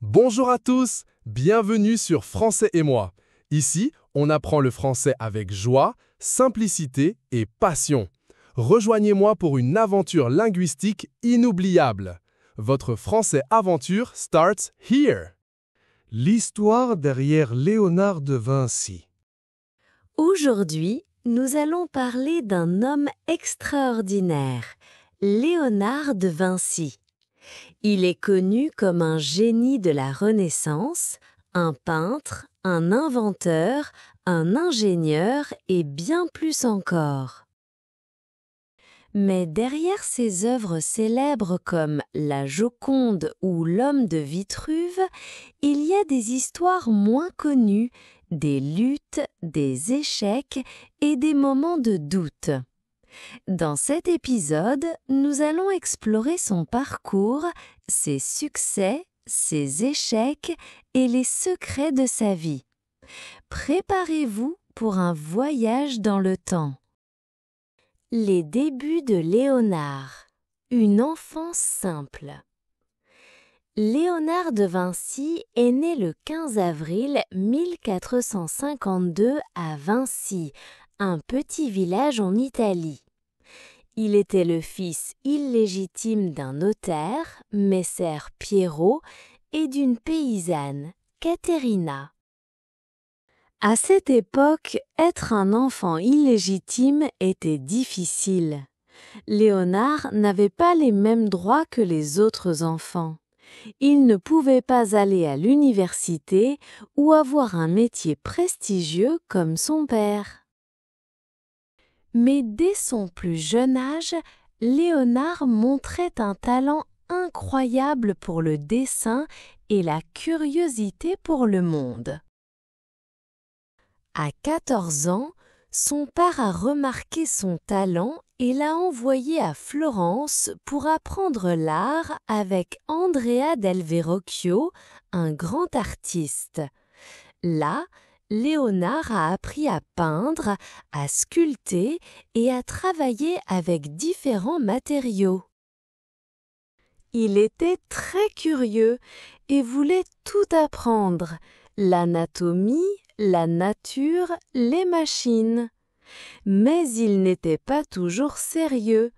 Bonjour à tous, bienvenue sur Français et moi. Ici, on apprend le français avec joie, simplicité et passion. Rejoignez-moi pour une aventure linguistique inoubliable. Votre français aventure starts here. L'histoire derrière Léonard de Vinci. Aujourd'hui, nous allons parler d'un homme extraordinaire, Léonard de Vinci. Il est connu comme un génie de la Renaissance, un peintre, un inventeur, un ingénieur et bien plus encore. Mais derrière ses œuvres célèbres comme La Joconde ou L'Homme de Vitruve, il y a des histoires moins connues, des luttes, des échecs et des moments de doute. Dans cet épisode, nous allons explorer son parcours, ses succès, ses échecs et les secrets de sa vie. Préparez-vous pour un voyage dans le temps. Les débuts de Léonard. Une enfance simple. Léonard de Vinci est né le 15 avril 1452 à Vinci, un petit village en Italie. Il était le fils illégitime d'un notaire, Messer Piero, et d'une paysanne, Caterina. À cette époque, être un enfant illégitime était difficile. Léonard n'avait pas les mêmes droits que les autres enfants. Il ne pouvait pas aller à l'université ou avoir un métier prestigieux comme son père. Mais dès son plus jeune âge, Léonard montrait un talent incroyable pour le dessin et la curiosité pour le monde. À 14 ans, son père a remarqué son talent et l'a envoyé à Florence pour apprendre l'art avec Andrea del Verrocchio, un grand artiste. Là, Léonard a appris à peindre, à sculpter et à travailler avec différents matériaux. Il était très curieux et voulait tout apprendre, l'anatomie, la nature, les machines. Mais il n'était pas toujours sérieux.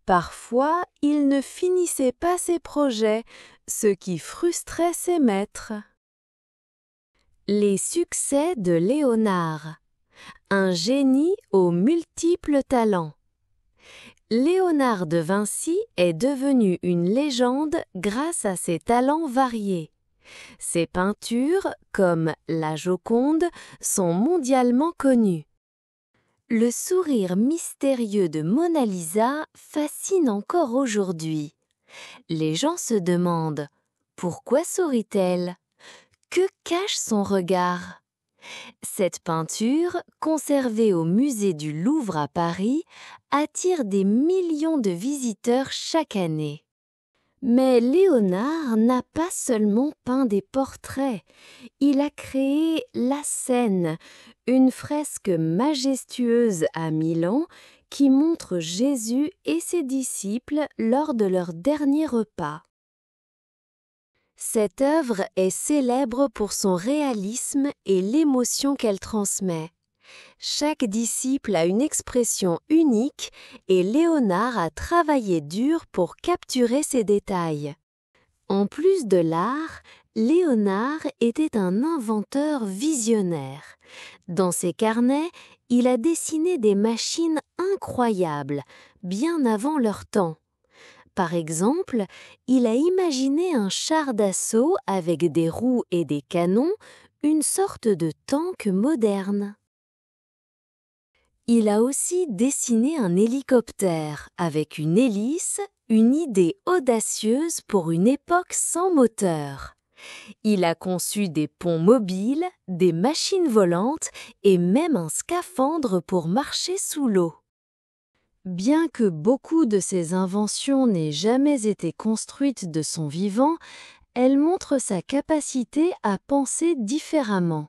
Parfois, il ne finissait pas ses projets, ce qui frustrait ses maîtres. Les succès de Léonard. Un génie aux multiples talents. Léonard de Vinci est devenu une légende grâce à ses talents variés. Ses peintures, comme La Joconde, sont mondialement connues. Le sourire mystérieux de Mona Lisa fascine encore aujourd'hui. Les gens se demandent « Pourquoi sourit-elle ? Que cache son regard ?» Cette peinture, conservée au musée du Louvre à Paris, attire des millions de visiteurs chaque année. Mais Léonard n'a pas seulement peint des portraits, il a créé la scène, une fresque majestueuse à Milan qui montre Jésus et ses disciples lors de leur dernier repas. Cette œuvre est célèbre pour son réalisme et l'émotion qu'elle transmet. Chaque disciple a une expression unique et Léonard a travaillé dur pour capturer ces détails. En plus de l'art, Léonard était un inventeur visionnaire. Dans ses carnets, il a dessiné des machines incroyables, bien avant leur temps. Par exemple, il a imaginé un char d'assaut avec des roues et des canons, une sorte de tank moderne. Il a aussi dessiné un hélicoptère avec une hélice, une idée audacieuse pour une époque sans moteur. Il a conçu des ponts mobiles, des machines volantes et même un scaphandre pour marcher sous l'eau. Bien que beaucoup de ses inventions n'aient jamais été construites de son vivant, elles montrent sa capacité à penser différemment.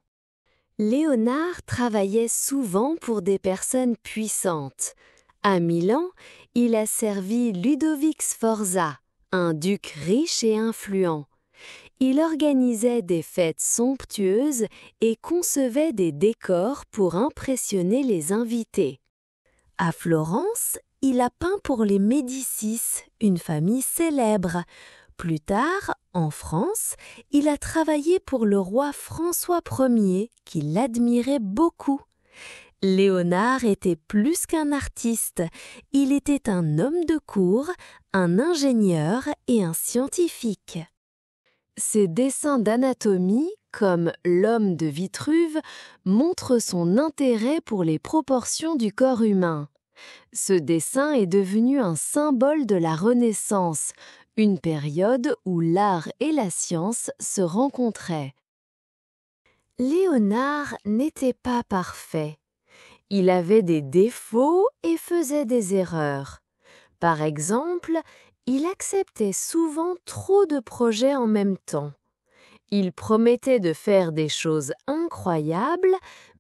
Léonard travaillait souvent pour des personnes puissantes. À Milan, il a servi Ludovic Sforza, un duc riche et influent. Il organisait des fêtes somptueuses et concevait des décors pour impressionner les invités. À Florence, il a peint pour les Médicis, une famille célèbre. Plus tard, en France, il a travaillé pour le roi François Ier, qui l'admirait beaucoup. Léonard était plus qu'un artiste, il était un homme de cour, un ingénieur et un scientifique. Ses dessins d'anatomie, comme l'homme de Vitruve, montrent son intérêt pour les proportions du corps humain. Ce dessin est devenu un symbole de la Renaissance, une période où l'art et la science se rencontraient. Léonard n'était pas parfait. Il avait des défauts et faisait des erreurs. Par exemple, il acceptait souvent trop de projets en même temps. Il promettait de faire des choses incroyables,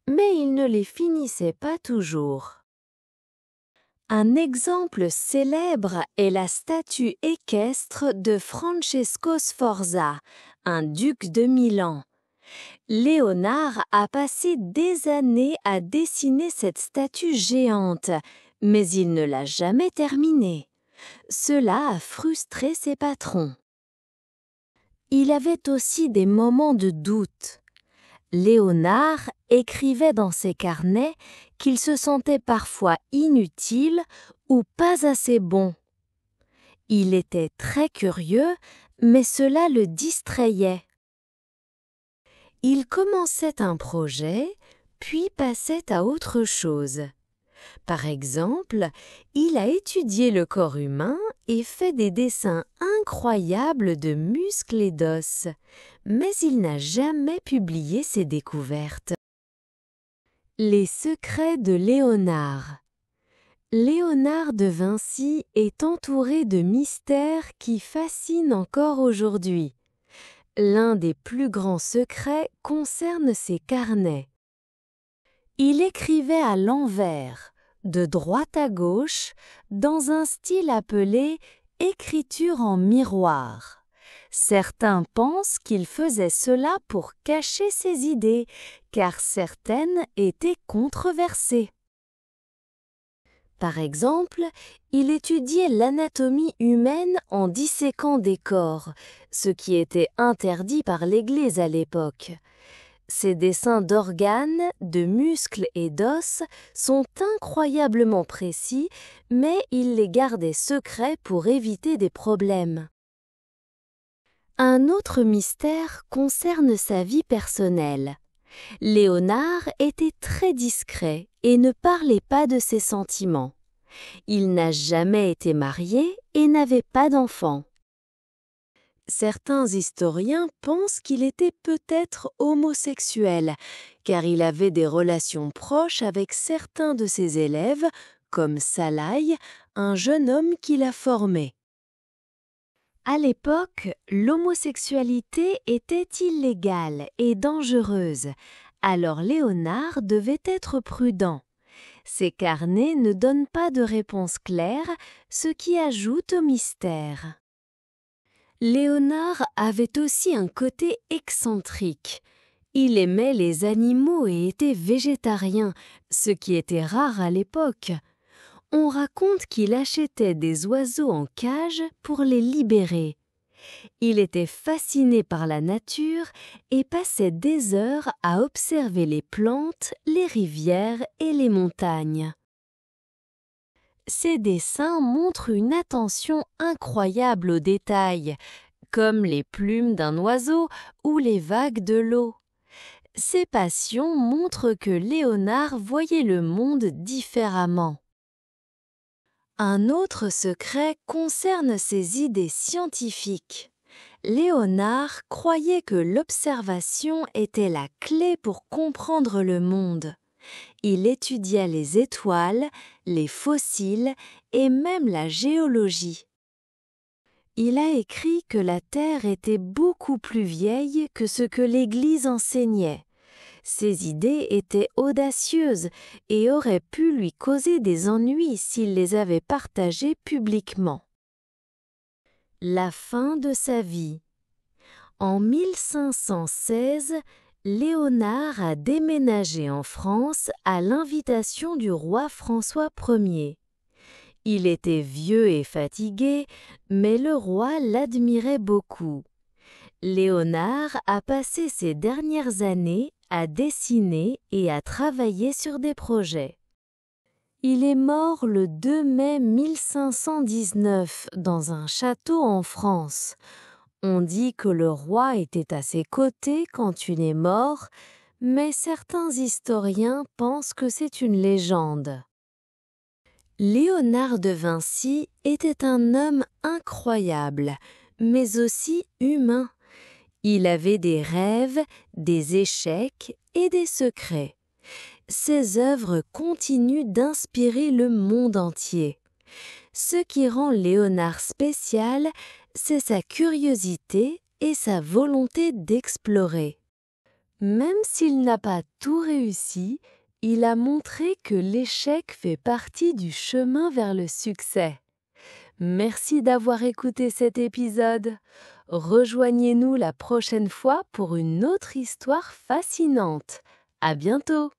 mais il ne les finissait pas toujours. Un exemple célèbre est la statue équestre de Francesco Sforza, un duc de Milan. Léonard a passé des années à dessiner cette statue géante, mais il ne l'a jamais terminée. Cela a frustré ses patrons. Il avait aussi des moments de doute. Léonard écrivait dans ses carnets qu'il se sentait parfois inutile ou pas assez bon. Il était très curieux, mais cela le distrayait. Il commençait un projet, puis passait à autre chose. Par exemple, il a étudié le corps humain et fait des dessins incroyables de muscles et d'os, mais il n'a jamais publié ses découvertes. Les secrets de Léonard. Léonard de Vinci est entouré de mystères qui fascinent encore aujourd'hui. L'un des plus grands secrets concerne ses carnets. Il écrivait à l'envers, de droite à gauche, dans un style appelé écriture en miroir. Certains pensent qu'il faisait cela pour cacher ses idées, car certaines étaient controversées. Par exemple, il étudiait l'anatomie humaine en disséquant des corps, ce qui était interdit par l'Église à l'époque. Ses dessins d'organes, de muscles et d'os sont incroyablement précis, mais il les gardait secrets pour éviter des problèmes. Un autre mystère concerne sa vie personnelle. Léonard était très discret et ne parlait pas de ses sentiments. Il n'a jamais été marié et n'avait pas d'enfants. Certains historiens pensent qu'il était peut-être homosexuel, car il avait des relations proches avec certains de ses élèves, comme Salaï, un jeune homme qu'il a formé. À l'époque, l'homosexualité était illégale et dangereuse, alors Léonard devait être prudent. Ses carnets ne donnent pas de réponse claire, ce qui ajoute au mystère. Léonard avait aussi un côté excentrique. Il aimait les animaux et était végétarien, ce qui était rare à l'époque. On raconte qu'il achetait des oiseaux en cage pour les libérer. Il était fasciné par la nature et passait des heures à observer les plantes, les rivières et les montagnes. Ses dessins montrent une attention incroyable aux détails, comme les plumes d'un oiseau ou les vagues de l'eau. Ses passions montrent que Léonard voyait le monde différemment. Un autre secret concerne ses idées scientifiques. Léonard croyait que l'observation était la clé pour comprendre le monde. Il étudia les étoiles, les fossiles et même la géologie. Il a écrit que la Terre était beaucoup plus vieille que ce que l'Église enseignait. Ses idées étaient audacieuses et auraient pu lui causer des ennuis s'il les avait partagées publiquement. La fin de sa vie. En 1516, Léonard a déménagé en France à l'invitation du roi François Ier. Il était vieux et fatigué, mais le roi l'admirait beaucoup. Léonard a passé ses dernières années à dessiner et à travailler sur des projets. Il est mort le 2 mai 1519 dans un château en France. On dit que le roi était à ses côtés quand il est mort, mais certains historiens pensent que c'est une légende. Léonard de Vinci était un homme incroyable, mais aussi humain. Il avait des rêves, des échecs et des secrets. Ses œuvres continuent d'inspirer le monde entier. Ce qui rend Léonard spécial, c'est sa curiosité et sa volonté d'explorer. Même s'il n'a pas tout réussi, il a montré que l'échec fait partie du chemin vers le succès. Merci d'avoir écouté cet épisode. Rejoignez-nous la prochaine fois pour une autre histoire fascinante. À bientôt!